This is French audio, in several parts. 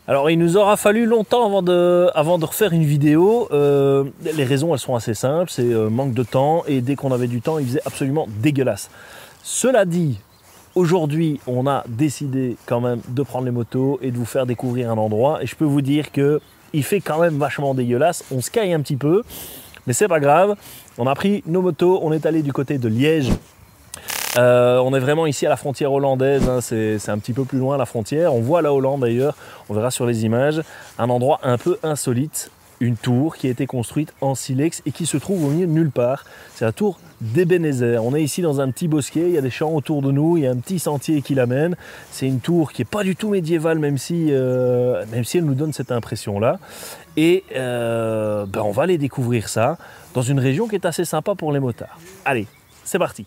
Alors il nous aura fallu longtemps avant de refaire une vidéo. Les raisons elles sont assez simples, c'est manque de temps et dès qu'on avait du temps il faisait absolument dégueulasse. Cela dit, aujourd'hui on a décidé quand même de prendre les motos et de vous faire découvrir un endroit et je peux vous dire que il fait quand même vachement dégueulasse, on se caille un petit peu mais c'est pas grave. On a pris nos motos, on est allé du côté de Liège. On est vraiment ici à la frontière hollandaise, hein, c'est un petit peu plus loin la frontière, on voit la Hollande d'ailleurs, on verra sur les images, un endroit un peu insolite, une tour qui a été construite en silex et qui se trouve au milieu de nulle part, c'est la tour d'Ebenezer. On est ici dans un petit bosquet, il y a des champs autour de nous, il y a un petit sentier qui l'amène, c'est une tour qui n'est pas du tout médiévale même si elle nous donne cette impression là, et on va aller découvrir ça dans une région qui est assez sympa pour les motards. Allez, c'est parti.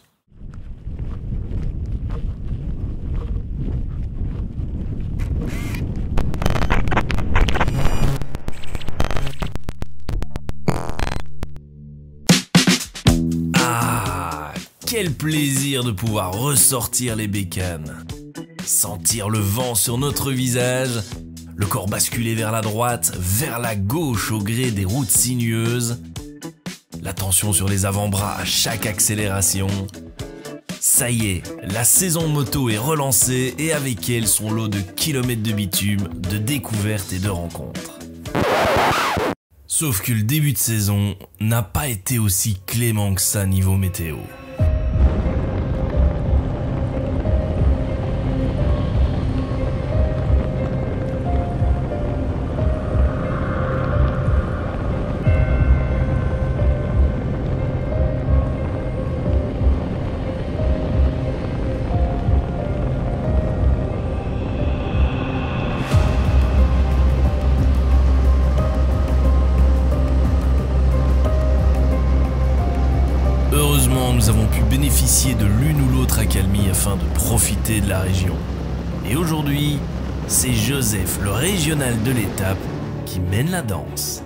Quel plaisir de pouvoir ressortir les bécanes, sentir le vent sur notre visage, le corps basculer vers la droite, vers la gauche au gré des routes sinueuses, la tension sur les avant-bras à chaque accélération. Ça y est, la saison moto est relancée et avec elle son lot de kilomètres de bitume, de découvertes et de rencontres. Sauf que le début de saison n'a pas été aussi clément que ça niveau météo. Heureusement, nous avons pu bénéficier de l'une ou l'autre accalmie afin de profiter de la région. Et aujourd'hui, c'est Joseph, le régional de l'étape, qui mène la danse.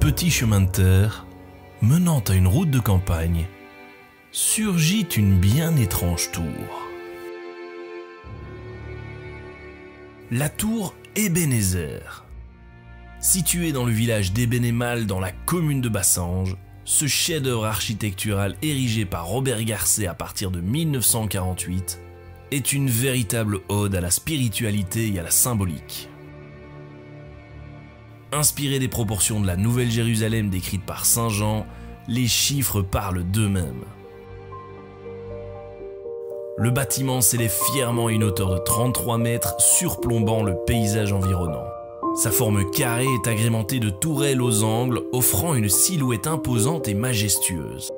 Petit chemin de terre, menant à une route de campagne, surgit une bien étrange tour. La tour Ebenezer. Située dans le village d'Ebenemal dans la commune de Bassange, ce chef-d'œuvre architectural érigé par Robert Garcet à partir de 1948 est une véritable ode à la spiritualité et à la symbolique. Inspiré des proportions de la Nouvelle Jérusalem décrite par Saint Jean, les chiffres parlent d'eux-mêmes. Le bâtiment s'élève fièrement à une hauteur de 33 mètres, surplombant le paysage environnant. Sa forme carrée est agrémentée de tourelles aux angles, offrant une silhouette imposante et majestueuse.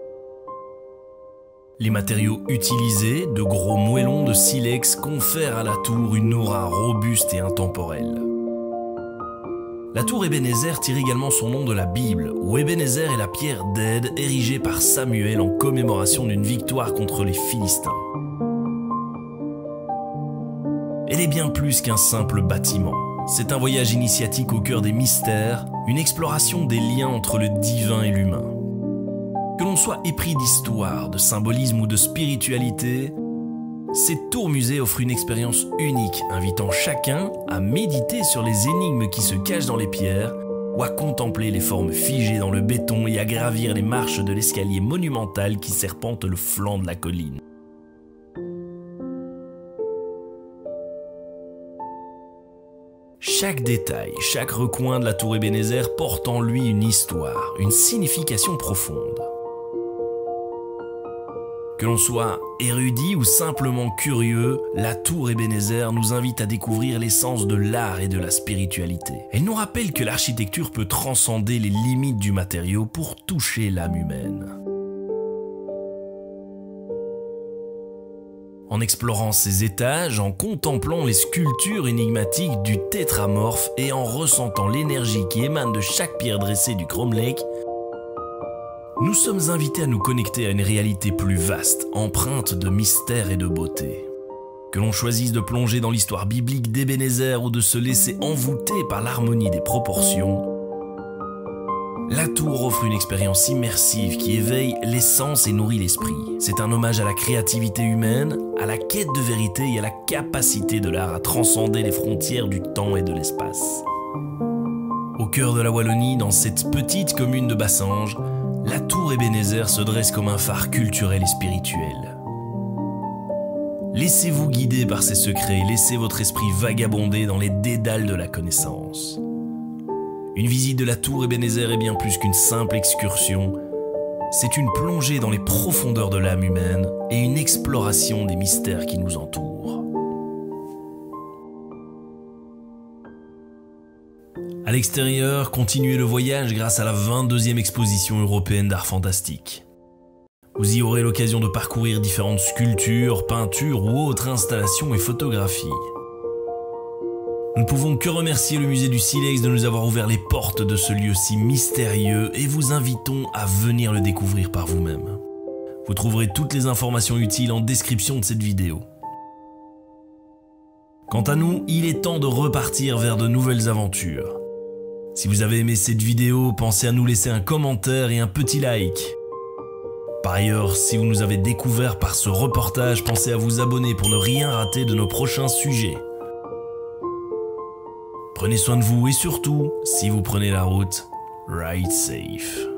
Les matériaux utilisés, de gros moellons de silex, confèrent à la tour une aura robuste et intemporelle. La tour Ebenezer tire également son nom de la Bible, où Ebenezer est la pierre d'aide érigée par Samuel en commémoration d'une victoire contre les Philistins. Elle est bien plus qu'un simple bâtiment. C'est un voyage initiatique au cœur des mystères, une exploration des liens entre le divin et l'humain. Que l'on soit épris d'histoire, de symbolisme ou de spiritualité, cette tour-musée offre une expérience unique, invitant chacun à méditer sur les énigmes qui se cachent dans les pierres ou à contempler les formes figées dans le béton et à gravir les marches de l'escalier monumental qui serpente le flanc de la colline. Chaque détail, chaque recoin de la tour Ebenezer porte en lui une histoire, une signification profonde. Que l'on soit érudit ou simplement curieux, la tour Ebenezer nous invite à découvrir l'essence de l'art et de la spiritualité. Elle nous rappelle que l'architecture peut transcender les limites du matériau pour toucher l'âme humaine. En explorant ses étages, en contemplant les sculptures énigmatiques du tétramorphe et en ressentant l'énergie qui émane de chaque pierre dressée du cromlech, nous sommes invités à nous connecter à une réalité plus vaste, empreinte de mystère et de beauté. Que l'on choisisse de plonger dans l'histoire biblique d'Ebenezer ou de se laisser envoûter par l'harmonie des proportions, la tour offre une expérience immersive qui éveille les sens et nourrit l'esprit. C'est un hommage à la créativité humaine, à la quête de vérité et à la capacité de l'art à transcender les frontières du temps et de l'espace. Au cœur de la Wallonie, dans cette petite commune de Bassange, la tour Ebenezer se dresse comme un phare culturel et spirituel. Laissez-vous guider par ses secrets et laissez votre esprit vagabonder dans les dédales de la connaissance. Une visite de la tour Ebenezer est bien plus qu'une simple excursion, c'est une plongée dans les profondeurs de l'âme humaine et une exploration des mystères qui nous entourent. À l'extérieur, continuez le voyage grâce à la 22e exposition européenne d'art fantastique. Vous y aurez l'occasion de parcourir différentes sculptures, peintures ou autres installations et photographies. Nous ne pouvons que remercier le musée du Silex de nous avoir ouvert les portes de ce lieu si mystérieux et vous invitons à venir le découvrir par vous-même. Vous trouverez toutes les informations utiles en description de cette vidéo. Quant à nous, il est temps de repartir vers de nouvelles aventures. Si vous avez aimé cette vidéo, pensez à nous laisser un commentaire et un petit like. Par ailleurs, si vous nous avez découvert par ce reportage, pensez à vous abonner pour ne rien rater de nos prochains sujets. Prenez soin de vous et surtout, si vous prenez la route, ride safe.